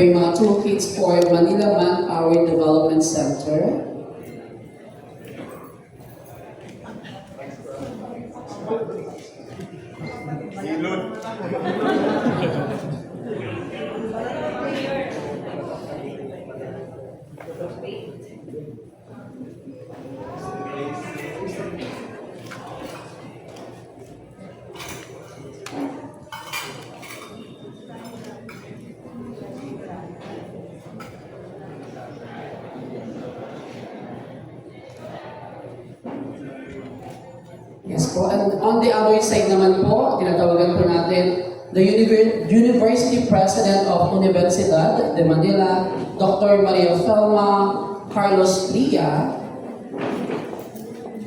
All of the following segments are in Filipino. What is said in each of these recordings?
ba yung mga toolkits for Manila Manpower Development Center? Yes po, and on the other side naman po, tinatawagan po natin the University President of Universidad de Manila, Dr. Maria Felma Carlos Lia.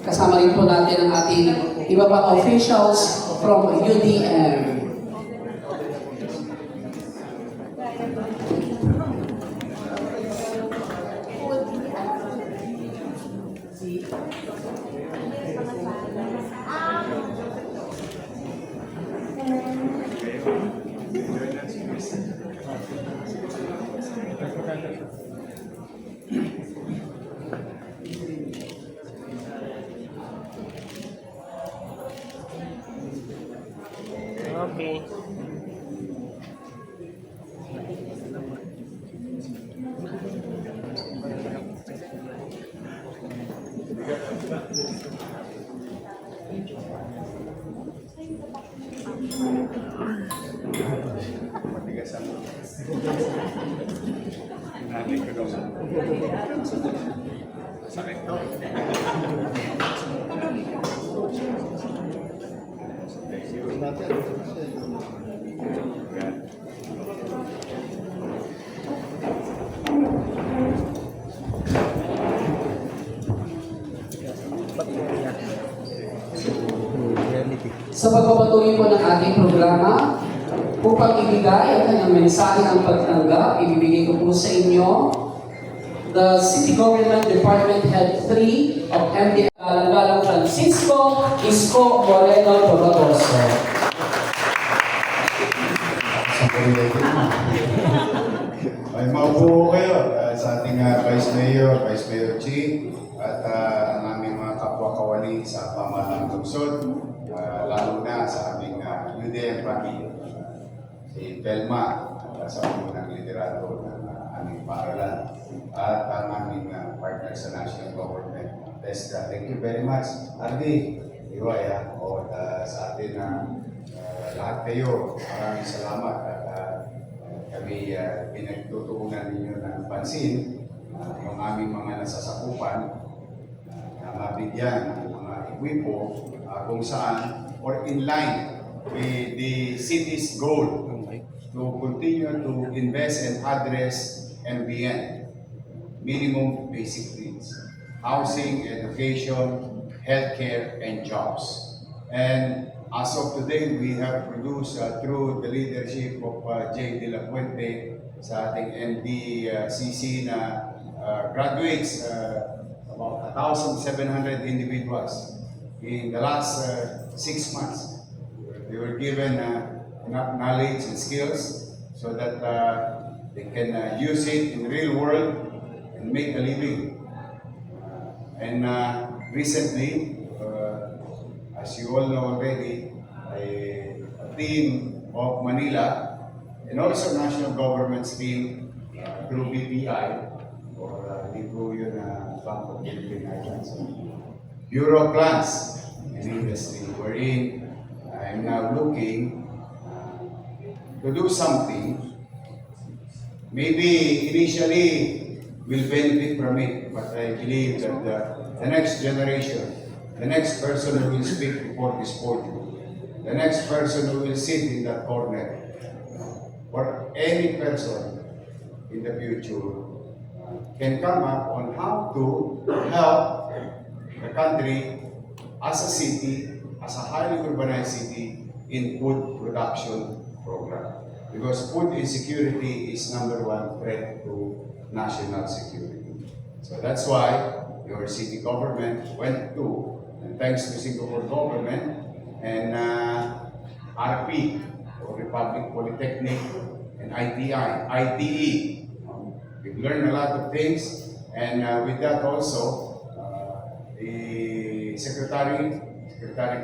Kasama rin po natin ang ating iba pang officials from UDM. Okay. Sa pagpapatuloy po ng ating programa, upang ibigay ang kanyang mensahe ng pagtanggap, ibibigay ko po sa inyo the City Government Department Head 3 of MDL Galang Francisco Isko Moreno Toratoso. Ay, maupo kayo sa ating Vice Mayor Chi, at ang aming mga kapwa-kawali sa pamahalang lungsod, lalo na sa aming UDM family, si Felma, sa unang liderato ng aming paaralan, at ang aming partner sa national government. Thank you very much. Ardi, Iwaya, o sa atin lahat kayo, maraming salamat, at kami pinagtutuunan ninyo ng pansin yung aming mga nasasakupan na mabigyan ng mga ekwipo kung saan or in line with the city's goal to continue to invest and address MBN, minimum basic needs, housing, education, healthcare, and jobs. And as of today, we have produced through the leadership of J. De La Puente sa ating MDCC na graduates, about 1,700 individuals in the last 6 months. They were given enough knowledge and skills so that they can use it in the real world and make a living. And recently, as you all know already, a team of Manila and also national government's team through BPI, or Bank of Philippine Islands, Bureau of Plans and Industry, wherein I'm now looking to do something. Maybe initially we'll benefit from it, but I believe that the next generation, the next person who will speak before this podium, the next person who will sit in that corner, or any person in the future can come up on how to help the country as a city, as a highly urbanized city, in food production program. Because food insecurity is #1 threat to national security. So that's why your city government went to, and thanks to Singapore government and RP, or Republic Polytechnic, and ITE. We've learned a lot of things, and with that also, the Secretary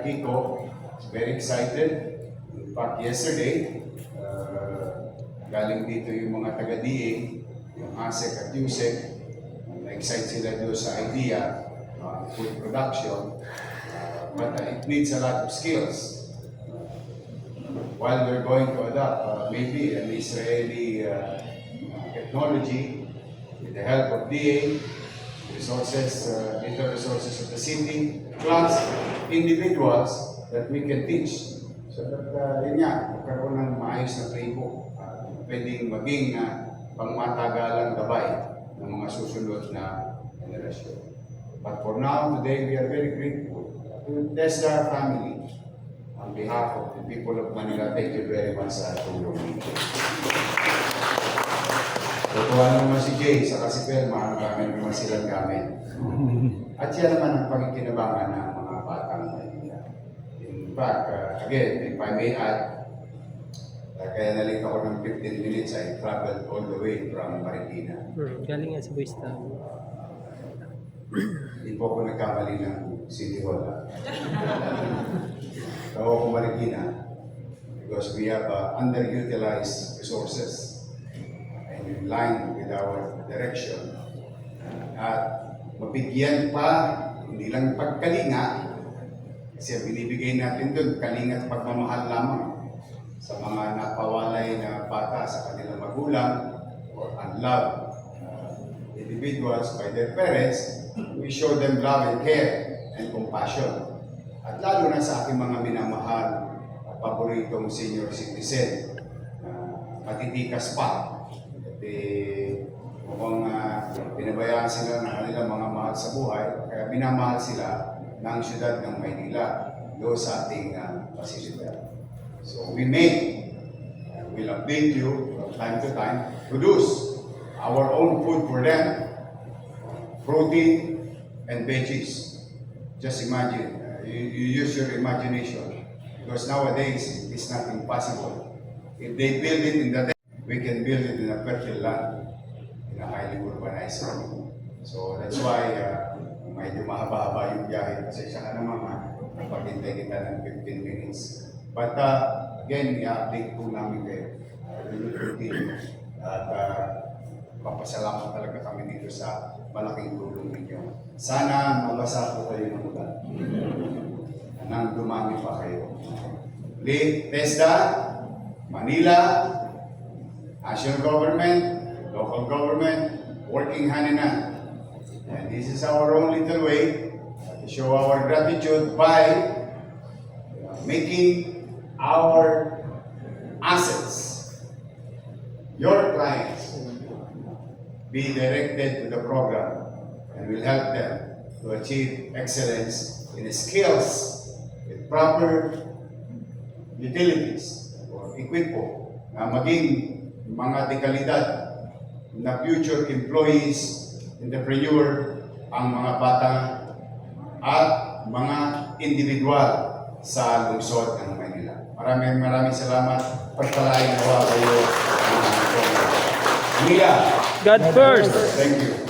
Kiko is very excited. In fact, yesterday, galing dito yung mga taga-DA, yung ASEC at USEC, na-excite sila doon sa idea, food production, but it needs a lot of skills. While we're going to adopt maybe an Israeli technology with the help of DA, resources, little resources of the city, plus individuals that we can teach. So that, yun nga, magkaroon ng maayos na playbook. Pwedeng maging pangmatagalang gabay ng mga susunod na generasyon. But for now, today, we are very grateful to TESDA family. On behalf of the people of Manila, thank you very much sa tulong nito. Tutuwa naman si Jay, saka si Pelma, gamit naman silang gamit. At yan naman ang pagkikinabangan ng mga batang Manila. In fact, again, if I may add, kaya nalito ako ng 15 minutes, I traveled all the way from Marikina. Galing nga sa Boys Town. Hindi po ako nagkamali ng City Hall. Tawa ko Marikina because we have underutilized resources and in line with our direction. At mabigyan pa, hindi lang pagkalinga, kasi binibigay natin doon, kalinga at pagmamahal lamang sa mga napawalay na bata sa kanilang magulang or unloved individuals by their parents. We show them love and care and compassion. At lalo na sa aking mga minamahal, paboritong senior citizen, matitikas pa. At mukhang pinabayaan sila ng kanilang mga mahal sa buhay, kaya minamahal sila ng siyudad ng Maynila doon sa ating pasilidad. So we may, we'll update you from time to time, produce our own food for them, protein and veggies. Just imagine, you use your imagination, because nowadays it's not impossible. If they build it in the we can build it in a fertile land, in a highly urbanized area. So that's why medyo mahaba-haba yung biyahe kasi siya ka naman paghintay kita ng 15 minutes. But again, i-update po namin kayo. At papasalamat talaga kami dito sa malaking tulong ninyo. Sana mabasa po kayo ng ulan. Nang dumami pa kayo. TESDA, Manila, national government, local government, working hand in hand. And this is our own little way to show our gratitude by making our assets, your clients, be directed to the program and will help them to achieve excellence in skills with proper utilities or equipo na maging mga dekalidad na future employees, entrepreneur, ang mga bata at mga individual sa lungsod ng Manila. Maraming salamat. Pagpalain nawa kayo. Manila. God first! Thank you.